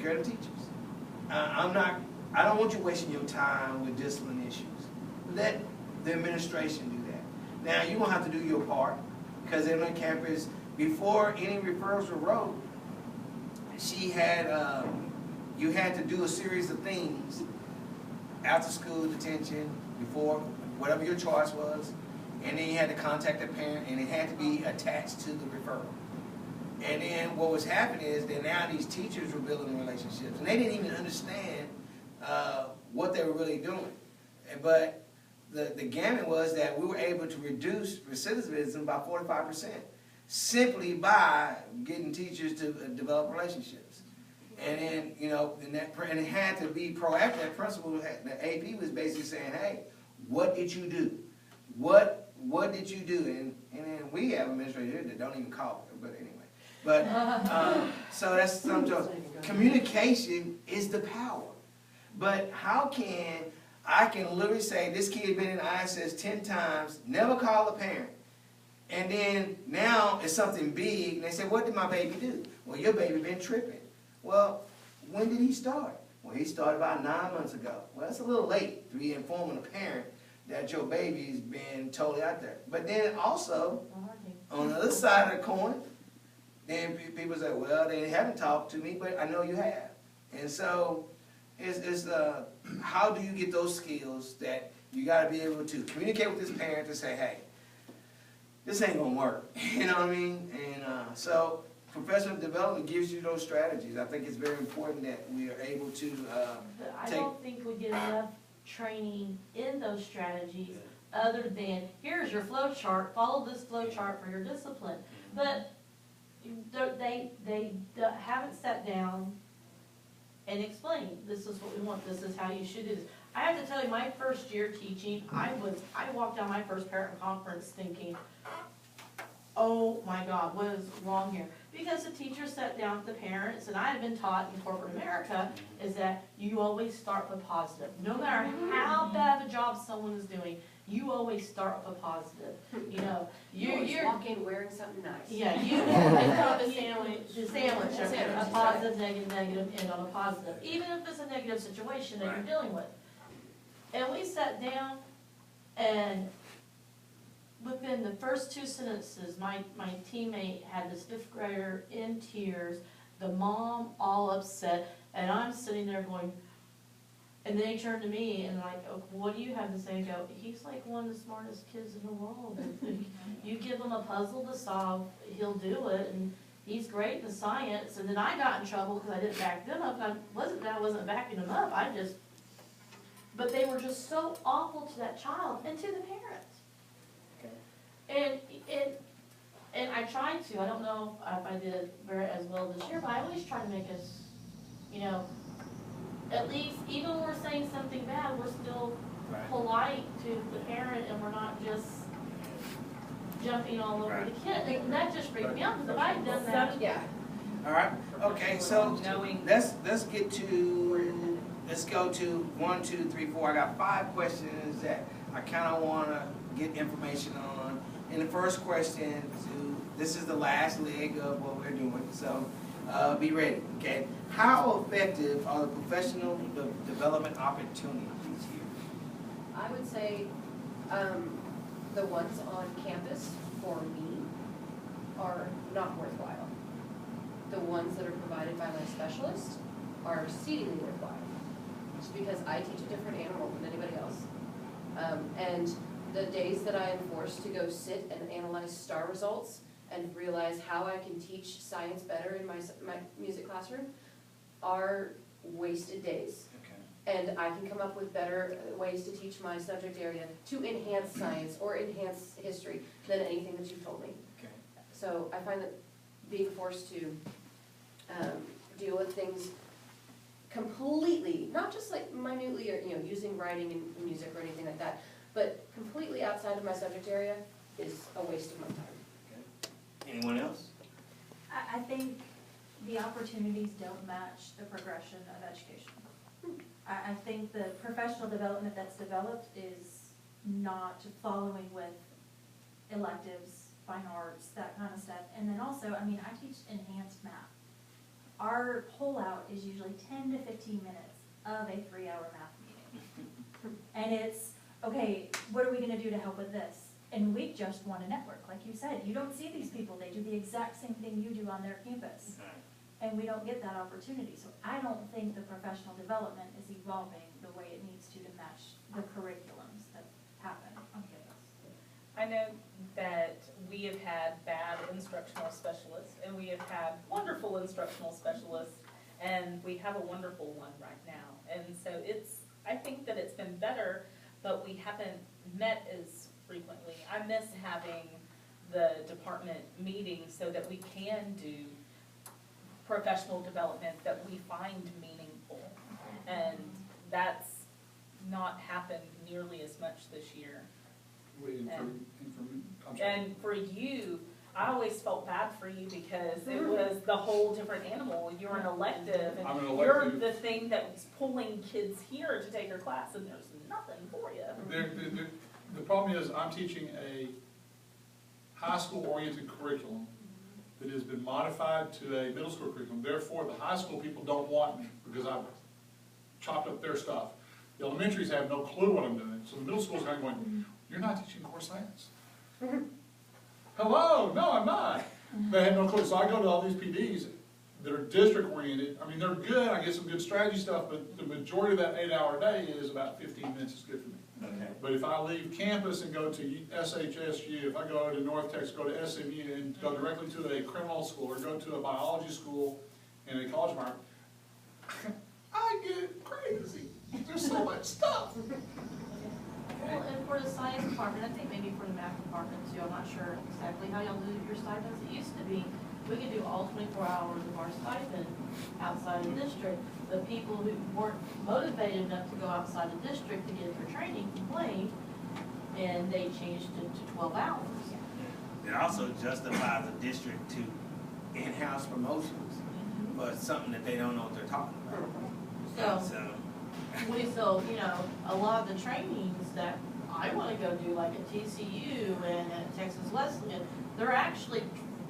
take care of the teachers. I don't want you wasting your time with discipline issues. Let the administration do that. Now, you're going to have to do your part, because in the campus, before any referrals were wrote, she had, you had to do a series of things, after school detention, before, whatever your choice was, and then you had to contact the parent, and it had to be attached to the referral. And then what was happening is that now these teachers were building relationships, and they didn't even understand what they were really doing. But the gamut was that we were able to reduce recidivism by 45%, simply by getting teachers to develop relationships. And then, you know, and it had to be proactive. That principal, the AP was basically saying, hey, what did you do? What did you do? And then we have administrators that don't even call it, but anyway. But, so that's something. Communication is the power. But how can, I can literally say, this kid been in ISS 10 times, never call a parent. And then now it's something big, and they say, what did my baby do? Well, your baby been tripping. Well, when did he start? Well, he started about 9 months ago. Well, that's a little late to be informing a parent that your baby's been totally out there. But then also, on the other side of the coin, then people say, well, they haven't talked to me, but I know you have. And so, it's how do you get those skills that you got to be able to communicate with this parent to say, hey, this ain't going to work. You know what I mean? And so, professional development gives you those strategies. I think it's very important that we are able to I don't think we get enough training in those strategies other than, here's your flow chart, follow this flow chart for your discipline. But they haven't sat down and explained, this is what we want, this is how you should do this. I have to tell you, my first year teaching, I walked down my first parent conference thinking, oh my God, what is wrong here? Because the teachers sat down with the parents, and I had been taught in corporate America, is that you always start with positive. No matter how bad of a job someone is doing, you always start with a positive. You know, you're walk in wearing something nice. Yeah, they call it a sandwich, a positive, negative, end on a positive. Even if it's a negative situation that you're dealing with. And we sat down, and within the first 2 sentences, my teammate had this 5th grader in tears, the mom all upset, and I'm sitting there going, and they turned to me and like, oh, what do you have to say? And go, he's like one of the smartest kids in the world. You give him a puzzle to solve, he'll do it, and he's great in the science. And then I got in trouble because I didn't back them up. I wasn't backing them up. But they were just so awful to that child and to the parents. And I tried to. I don't know if I did as well this year, but I always try to make us, you know, at least, even when we're saying something bad, we're still polite to the parent, and we're not just jumping all over the kid. And that just freaked me out, because if I'd done that, All right. Okay. So let's go to 1, 2, 3, 4. I got 5 questions that I kind of want to get information on. And the first question, this is the last leg of what we're doing. So. Be ready, okay? How effective are the professional development opportunities here? I would say the ones on campus, for me, are not worthwhile. The ones that are provided by my specialist are exceedingly worthwhile. Just because I teach a different animal than anybody else. And the days that I am forced to go sit and analyze STAR results and realize how I can teach science better in my music classroom are wasted days. Okay. And I can come up with better ways to teach my subject area to enhance science or enhance history than anything that you've told me. Okay. So I find that being forced to deal with things completely, not just like minutely or using writing and music or anything like that, but completely outside of my subject area is a waste of my time. Anyone else? I think the opportunities don't match the progression of education. I think the professional development that's developed is not following with electives, fine arts, that kind of stuff. And then also, I mean, I teach enhanced math. our pullout is usually 10 to 15 minutes of a 3-hour math meeting. And it's, okay, what are we gonna do to help with this? And we just want to network, like you said, you don't see these people, they do the exact same thing you do on their campus. And we don't get that opportunity, so I don't think the professional development is evolving the way it needs to match the curriculums that happen on campus. I know that we have had bad instructional specialists, and we have had wonderful instructional specialists, and we have a wonderful one right now. And so I think that it's been better, but we haven't met as frequently. I miss having the department meetings so that we can do professional development that we find meaningful. And that's not happened nearly as much this year. And for you, I always felt bad for you because it was the whole different animal. You're an elective, I'm an and you're elective. the thing that's pulling kids here to take your class, and there's nothing for you. The problem is, I'm teaching a high school-oriented curriculum that has been modified to a middle school curriculum. Therefore, the high school people don't want me because I've chopped up their stuff. The elementaries have no clue what I'm doing, so the middle school's kind of going, "You're not teaching core science." Hello, no, I'm not. They have no clue. So I go to all these PDs that are district-oriented. I mean, they're good, I get some good strategy stuff, but the majority of that 8-hour day is about 15 minutes is good for me. Okay. But if I leave campus and go to SHSU, if I go to North Texas, go to SMU, and go directly to a criminal school, or go to a biology school and a college environment, I get crazy. There's so much stuff. Well, and for the science department, I think maybe for the math department too, I'm not sure exactly how y'all do your stipends. It used to be, we could do all 24 hours of our stipend outside the district. The people who weren't motivated enough to go outside the district to get it for training complained, and they changed it to 12 hours. It also justifies the district to in-house promotions for something that they don't know what they're talking about. So, so, you know, a lot of the trainings that I wanna go do, like at TCU and at Texas Wesleyan, they're actually,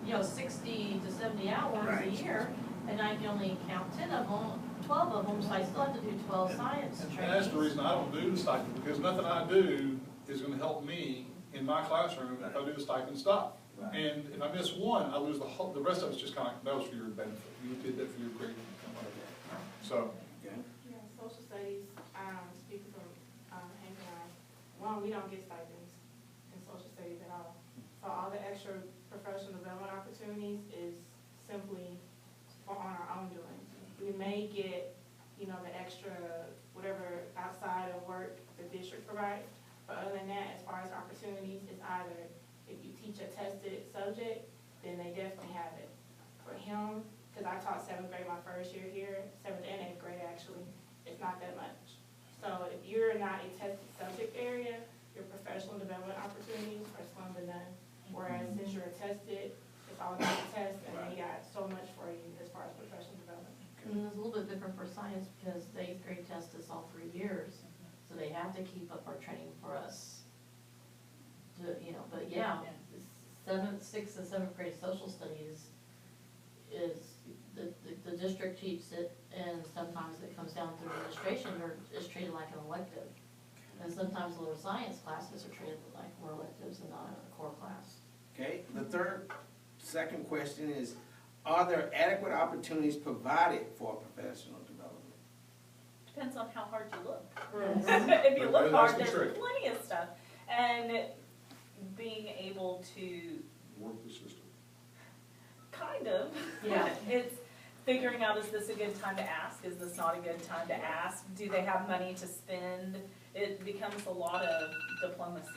60 to 70 hours a Right. year, and I can only count 10 of them, 12 of them, so I still have to do 12 science And trainings. that's the reason I don't do the stipend, because nothing I do is gonna help me in my classroom if I do the stipend stuff. Right. And if I miss one, I lose the rest of it's just kinda like, that was for your benefit. You did that for your grade. So, Okay. Yeah, social studies, speaking from, Hank and I, one, we don't get stipends in social studies at all. So all the extra professional development opportunities is simply on our own doing. We may get, the extra, whatever outside of work the district provides, but other than that, as far as opportunities, it's either if you teach a tested subject, then they definitely have it. For him, because I taught 7th grade my first year here, 7th and 8th grade actually, it's not that much. So if you're not a tested subject area, your professional development opportunities are slim to none. Whereas since you're tested, it's all about the test, and they got so much for you as far as professional development. And it's a little bit different for science because the 8th grade test is all 3 years, so they have to keep up our training for us. But yeah, 6th and 7th grade social studies is, the district teaches it, and sometimes it comes down through administration, or it's treated like an elective. And sometimes the little science classes are treated like more electives and not a core class. Okay, the second question is, are there adequate opportunities provided for professional development? Depends on how hard you look. Yes. If you look That's hard, the there's trick. plenty of stuff. And being able to, work the system. kind of. Yeah. It's figuring out, is this a good time to ask? Is this not a good time to ask? Do they have money to spend? It becomes a lot of diplomacy,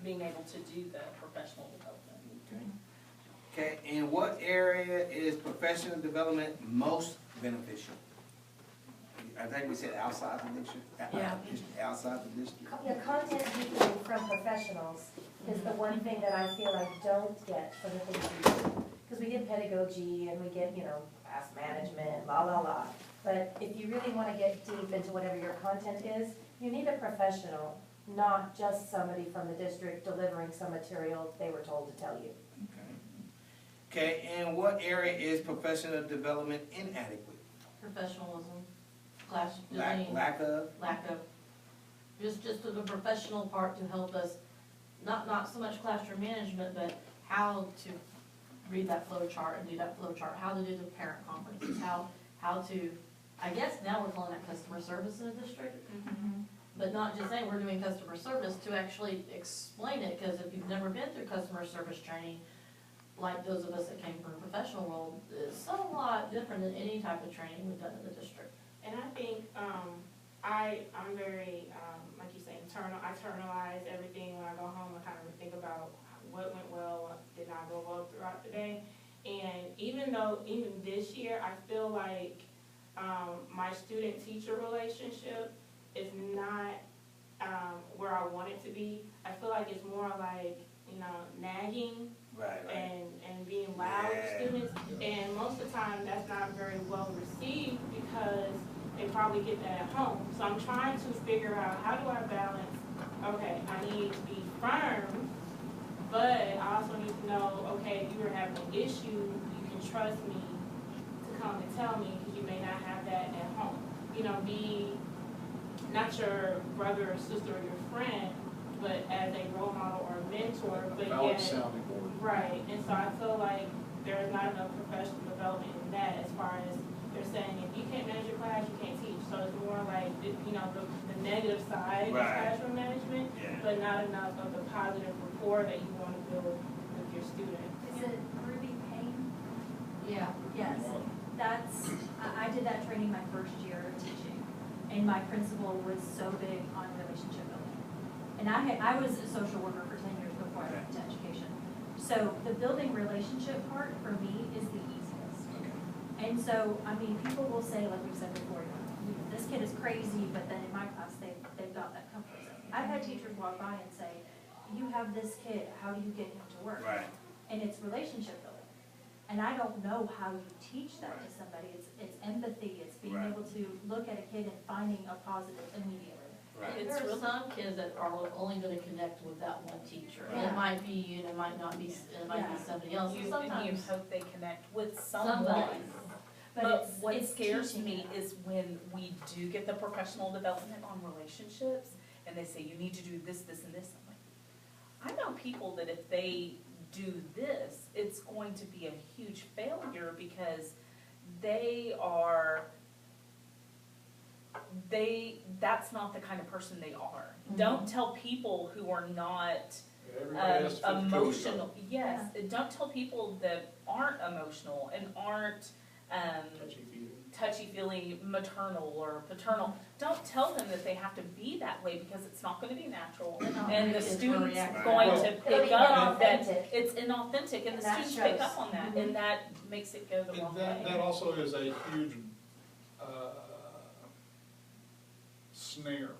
being able to do the professional development. Okay, in what area is professional development most beneficial? I think we said outside the district. Yeah. Outside the district. The content we get from professionals is the one thing that I feel I don't get for the things we do. Because we get pedagogy and we get, class management, la, la, la. But if you really want to get deep into whatever your content is, you need a professional, not just somebody from the district delivering some material they were told to tell you. Okay, and what area is professional development inadequate? Professionalism, class, Lack of? lack of, just the professional part to help us, not so much classroom management, but how to read that flow chart and do that flow chart, how to do the parent conferences, how to, I guess now we're calling that customer service in the district, but not just saying we're doing customer service, to actually explain it, because if you've never been through customer service training, like those of us that came from a professional world, it's a lot different than any type of training we've done in the district. And I think, I'm very, like you say, I internalize everything when I go home and kind of think about what went well, what did not go well throughout the day. And even this year, I feel like, my student-teacher relationship is not, where I want it to be. I feel like it's more like, nagging Right, and being loud with Yeah. students. And most of the time, that's not very well received because they probably get that at home. So I'm trying to figure out, how do I balance, okay, I need to be firm, but I also need to know, okay, if you are having an issue, you can trust me to come and tell me, because you may not have that at home. Be not your brother or sister or your friend, but as a role model or a mentor, but Valid yet, sounding board. right. And so I feel like there's not enough professional development in that, as far as they're saying, if you can't manage your class, you can't teach. So it's more like, the negative side of Right. classroom management, Yeah. but not enough of the positive rapport that you want to build with your students. Is it Ruby Payne? Yeah. Yes, I did that training my first year of teaching, and my principal was so big on relationship building. And I was a social worker for 10 years before I went into education. So the building relationship part for me is the easiest. And so, people will say, like we've said before, this kid is crazy, but then in my class, they've got that comfort zone. I've had teachers walk by and say, you have this kid, how do you get him to work? Right. And it's relationship building. And I don't know how you teach that to somebody. It's empathy, it's being Right. able to look at a kid and finding a positive immediately. And there are some kids that are only gonna connect with that one teacher. And Yeah. it might be you, and it might not be, and it might be Yeah. somebody else. And And you sometimes hope they connect with someone. somebody. But what it's scares teaching me it. is when we do get the professional development on relationships, and they say, you need to do this, this, and this. I'm like, I know people that if they do this, it's going to be a huge failure because that's not the kind of person they are. Mhm. Don't tell people who are not Everybody has to fit the cookie cutter. emotional, yes, don't tell people that aren't emotional and aren't, Touchy-feely. touchy-feely maternal or paternal. Don't tell them that they have to be that way because it's not gonna be natural. And the It's gonna student's react. going to It'll pick be up that inauthentic. it's inauthentic and the And that students pick shows. up on that and that makes it go the wrong That way. also is a huge snare,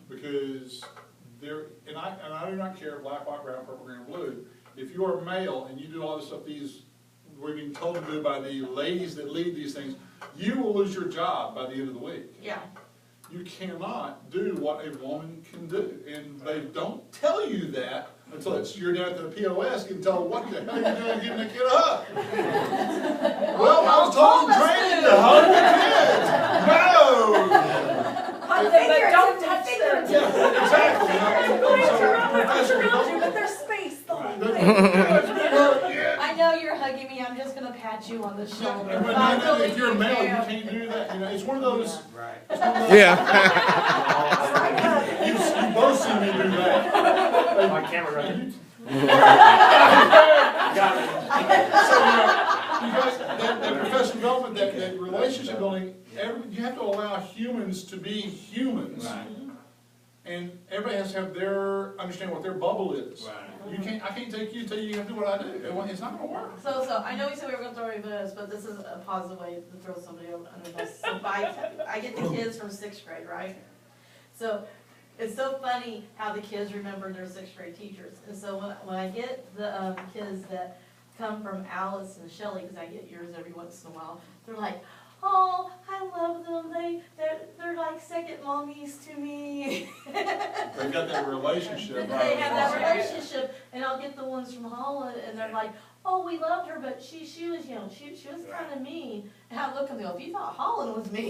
because there, and I do not care black, white, brown, purple, green, or blue. If you are male and you do all this stuff we're being told to do by the ladies that lead these things, you will lose your job by the end of the week. Yeah. You cannot do what a woman can do, and they don't tell you that until you're down at the POS and tell them what the hell you're doing getting the kid up. Well, I was told in training to hug the kids. No! But don't touch them. Yeah, exactly. But there's space the whole I know you're hugging me, I'm just gonna pat you on the shoulder. But I no, really if you're a do male, you care. can't do that, it's one of those, Right. Yeah. you both see me do that. My camera running. So, you guys, that professional development, that relationship building, you have to allow humans to be humans. Right. And everybody has to have understand what their bubble is. Right. I can't take you, tell you you have to do what I do, it's not gonna work. So, I know we said we were gonna throw this, but this is a positive way to throw somebody over under this. So I get the kids from 6th grade, right? So, it's so funny how the kids remember their 6th grade teachers. And so when I get the kids that come from Alice and Shelley, because I get yours every once in a while, they're like, oh, I love them, they're like second mommies to me. They've got that relationship. They have that relationship, and I'll get the ones from Holland, and they're like, oh, we loved her, but she was, she was kinda mean. And I look at them, if you thought Holland was mean,